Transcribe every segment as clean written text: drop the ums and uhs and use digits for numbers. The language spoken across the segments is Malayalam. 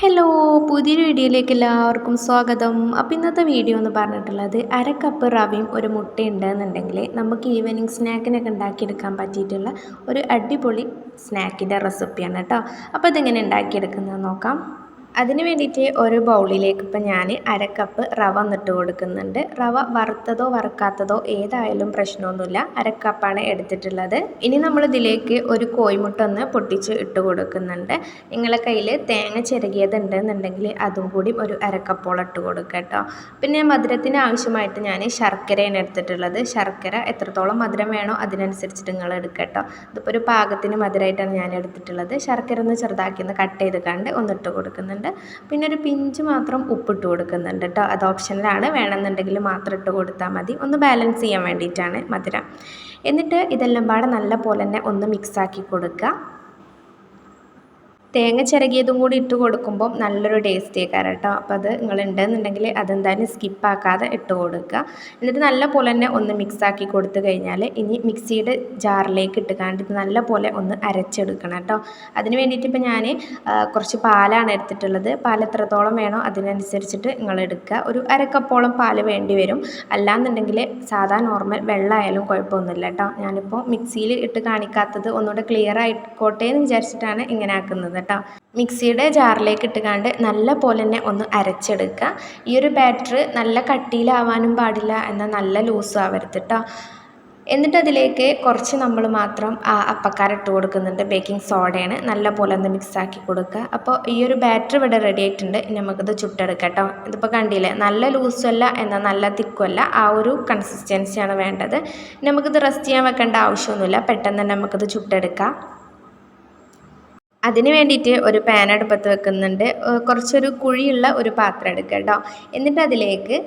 ഹലോ പുതിയൊരു വീഡിയോയിലേക്ക് എല്ലാവർക്കും സ്വാഗതം. അപ്പോൾ ഇന്നത്തെ വീഡിയോ എന്ന് പറഞ്ഞിട്ടുള്ളത് അര കപ്പ് റവയും ഒരു മുട്ടയുണ്ട് എന്നുണ്ടെങ്കിൽ നമുക്ക് ഈവനിങ് സ്നാക്കിനൊക്കെ ഉണ്ടാക്കിയെടുക്കാൻ പറ്റിയിട്ടുള്ള ഒരു അടിപൊളി സ്നാക്കിൻ്റെ റെസിപ്പിയാണ് കേട്ടോ. അപ്പോൾ ഇതെങ്ങനെ ഉണ്ടാക്കിയെടുക്കുന്നത് നോക്കാം. അതിന് വേണ്ടിയിട്ട് ഒരു ബൗളിലേക്ക് ഇപ്പം ഞാൻ അര കപ്പ് റവ ഇട്ട് കൊടുക്കുന്നുണ്ട്. റവ വറുത്തതോ വറുക്കാത്തതോ ഏതായാലും പ്രശ്നമൊന്നുമില്ല. അര കപ്പാണ് എടുത്തിട്ടുള്ളത്. ഇനി നമ്മൾ ഇതിലേക്ക് ഒരു കോഴിമുട്ട ഒന്ന് പൊട്ടിച്ച് ഇട്ട് കൊടുക്കുന്നുണ്ട്. നിങ്ങളെ കയ്യിൽ തേങ്ങ ചിരകിയത് ഉണ്ടെന്നുണ്ടെങ്കിൽ അതും കൂടി ഒരു അര കപ്പോളം ഇട്ട് കൊടുക്കുക കേട്ടോ. പിന്നെ മധുരത്തിന് ആവശ്യമായിട്ട് ഞാൻ ശർക്കരയാണ് എടുത്തിട്ടുള്ളത്. ശർക്കര എത്രത്തോളം മധുരം വേണോ അതിനനുസരിച്ചിട്ട് നിങ്ങൾ എടുക്കുക കേട്ടോ. ഇതിപ്പോൾ ഒരു പാകത്തിന് മധുരമായിട്ടാണ് ഞാൻ എടുത്തിട്ടുള്ളത്. ശർക്കര ഒന്ന് ചെറുതാക്കി ഒന്ന് കട്ട് ചെയ്ത് കണ്ട് ഒന്നിട്ട് കൊടുക്കുന്നുണ്ട്. പിന്നെ ഒരു പിഞ്ച് മാത്രം ഉപ്പിട്ട് കൊടുക്കുന്നുണ്ട് കേട്ടോ. അത് ഓപ്ഷനിലാണ്, വേണമെന്നുണ്ടെങ്കിൽ മാത്രം ഇട്ട് കൊടുത്താൽ മതി. ഒന്ന് ബാലൻസ് ചെയ്യാൻ വേണ്ടിയിട്ടാണ് മധുരം. എന്നിട്ട് ഇതെല്ലാം പാടെ നല്ല പോലെ തന്നെ ഒന്ന് മിക്സാക്കി കൊടുക്കുക. തേങ്ങ ചിരകിയതും കൂടി ഇട്ട് കൊടുക്കുമ്പോൾ നല്ലൊരു ടേസ്റ്റ് ആയിക്കാരം കേട്ടോ. അപ്പോൾ അത് നിങ്ങൾ ഉണ്ടെന്നുണ്ടെങ്കിൽ അതെന്തായാലും സ്കിപ്പാക്കാതെ ഇട്ട് കൊടുക്കുക. എന്നിട്ട് നല്ല പോലെ തന്നെ ഒന്ന് മിക്സാക്കി കൊടുത്തു കഴിഞ്ഞാൽ ഇനി മിക്സിയുടെ ജാറിലേക്ക് ഇട്ടുകാണ്ട് ഇത് നല്ല പോലെ ഒന്ന് അരച്ചെടുക്കണം കേട്ടോ. അതിന് വേണ്ടിയിട്ട് ഇപ്പോൾ ഞാൻ കുറച്ച് പാലാണ് എടുത്തിട്ടുള്ളത്. പാൽ എത്രത്തോളം വേണോ അതിനനുസരിച്ചിട്ട് നിങ്ങൾ എടുക്കുക. ഒരു അരക്കപ്പോളം പാൽ വേണ്ടി വരും. അല്ലാന്നുണ്ടെങ്കിൽ സാധാ നോർമൽ വെള്ളമായാലും കുഴപ്പമൊന്നുമില്ല കേട്ടോ. ഞാനിപ്പോൾ മിക്സിയിൽ ഇട്ട് കാണിക്കാത്തത് ഒന്നുകൂടെ ക്ലിയർ ആയിക്കോട്ടെ എന്ന് വിചാരിച്ചിട്ടാണ് ഇങ്ങനെ ആക്കുന്നത് കേട്ടോ. മിക്സിയുടെ ജാറിലേക്ക് ഇട്ടുകാണ്ട് നല്ല പോലെ തന്നെ ഒന്ന് അരച്ചെടുക്കുക. ഈ ഒരു ബാറ്റർ നല്ല കട്ടിയിലാവാനും പാടില്ല, എന്നാൽ നല്ല ലൂസും ആവരുത് കേട്ടോ. എന്നിട്ട് അതിലേക്ക് കുറച്ച് നമ്മൾ മാത്രം അപ്പക്കാരം ഇട്ട് കൊടുക്കുന്നുണ്ട്. ബേക്കിംഗ് സോഡയാണ്. നല്ല പോലെ ഒന്ന് മിക്സാക്കി കൊടുക്കുക. അപ്പോൾ ഈ ഒരു ബാറ്റർ ഇവിടെ റെഡി ആയിട്ടുണ്ട്. ഇനി നമുക്കിത് ചുട്ടെടുക്കാം കേട്ടോ. ഇതിപ്പോൾ കണ്ടില്ലേ, നല്ല ലൂസും അല്ല എന്നാൽ നല്ല തിക്കും അല്ല, ആ ഒരു കൺസിസ്റ്റൻസിയാണ് വേണ്ടത്. നമുക്കിത് റെസ്റ്റ് ചെയ്യാൻ വെക്കേണ്ട ആവശ്യമൊന്നുമില്ല. പെട്ടെന്ന് തന്നെ നമുക്കിത് ചുട്ടെടുക്കാം. അതിന് വേണ്ടിയിട്ട് ഒരു പാൻ അടുപ്പത്ത് വെക്കുന്നുണ്ട്. കുറച്ചൊരു കുഴിയുള്ള ഒരു പാത്രം എടുക്കുക കേട്ടോ. എന്നിട്ട് അതിലേക്ക്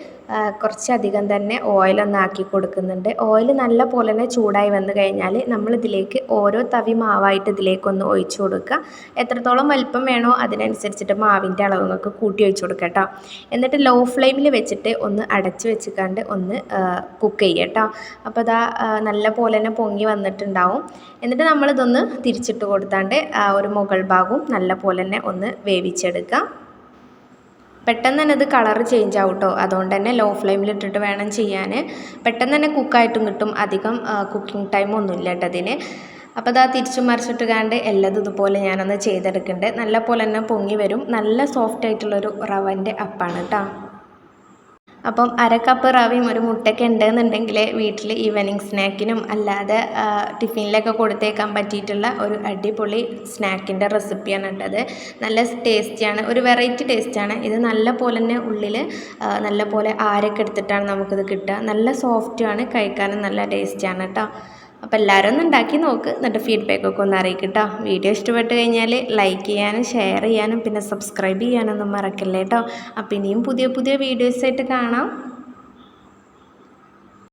കുറച്ചധികം തന്നെ ഓയിലൊന്ന് ആക്കി കൊടുക്കുന്നുണ്ട്. ഓയിൽ നല്ല പോലെ തന്നെ ചൂടായി വന്നു കഴിഞ്ഞാൽ നമ്മളിതിലേക്ക് ഓരോ തവി മാവായിട്ട് ഇതിലേക്കൊന്ന് ഒഴിച്ചു കൊടുക്കുക. എത്രത്തോളം വലിപ്പം വേണോ അതിനനുസരിച്ചിട്ട് മാവിൻ്റെ അളവ് നിങ്ങൾക്ക് കൂട്ടി ഒഴിച്ചു കൊടുക്കുക കേട്ടോ. എന്നിട്ട് ലോ ഫ്ലെയിമിൽ വെച്ചിട്ട് ഒന്ന് അടച്ച് വെച്ചിട്ട് ഒന്ന് കുക്ക് ചെയ്യുക കേട്ടോ. അപ്പോൾ അതാ നല്ല പോലെ തന്നെ പൊങ്ങി വന്നിട്ടുണ്ടാവും. എന്നിട്ട് നമ്മളിതൊന്ന് തിരിച്ചിട്ട് കൊടുത്താണ്ട് ഒരു മുകൾ ഭാഗവും നല്ല പോലെ തന്നെ ഒന്ന് വേവിച്ചെടുക്കുക. പെട്ടെന്ന് തന്നെ ഇത് കളർ ചേഞ്ച് ആവും കേട്ടോ. അതുകൊണ്ട് തന്നെ ലോ ഫ്ലെയിമിലിട്ടിട്ട് വേണം ചെയ്യാൻ. പെട്ടെന്ന് തന്നെ കുക്കായിട്ടും കിട്ടും. അധികം കുക്കിംഗ് ടൈമൊന്നുമില്ല കേട്ടോ അതിന്. അപ്പോൾ അതാ തിരിച്ചും മറിച്ചിട്ട് കാണ്ട് എല്ലാം ഇതുപോലെ ഞാനൊന്ന് ചെയ്തെടുക്കുന്നുണ്ട്. നല്ല പോലെ തന്നെ പൊങ്ങി വരും. നല്ല സോഫ്റ്റ് ആയിട്ടുള്ളൊരു റവൻ്റെ അപ്പാണ് കേട്ടോ. അപ്പം അര കപ്പ് റവയും ഒരു മുട്ടയൊക്കെ ഉണ്ടെന്നുണ്ടെങ്കിൽ വീട്ടിൽ ഈവനിങ് സ്നാക്കിനും അല്ലാതെ ടിഫിനിലൊക്കെ കൊടുത്തേക്കാൻ പറ്റിയിട്ടുള്ള ഒരു അടിപൊളി സ്നാക്കിൻ്റെ റെസിപ്പിയാണ് കേട്ടത്. നല്ല ടേസ്റ്റിയാണ്, ഒരു വെറൈറ്റി ടേസ്റ്റാണ് ഇത്. നല്ല പോലെ തന്നെ ഉള്ളിൽ നല്ല പോലെ ആരൊക്കെ എടുത്തിട്ടാണ് നമുക്കിത് കിട്ടുക. നല്ല സോഫ്റ്റുമാണ്, കഴിക്കാനും നല്ല ടേസ്റ്റിയാണ് കേട്ടോ. അപ്പോൾ എല്ലാവരും ഒന്ന് ഉണ്ടാക്കി നോക്ക്. എന്നിട്ട് ഫീഡ്ബാക്കൊക്കെ ഒന്ന് അറിയിക്കും കേട്ടോ. വീഡിയോ ഇഷ്ടപ്പെട്ട് കഴിഞ്ഞാൽ ലൈക്ക് ചെയ്യാനും ഷെയർ ചെയ്യാനും പിന്നെ സബ്സ്ക്രൈബ് ചെയ്യാനൊന്നും മറക്കല്ലേ കേട്ടോ. അപ്പോൾ ഇനിയും പുതിയ പുതിയ വീഡിയോസായിട്ട് കാണാം.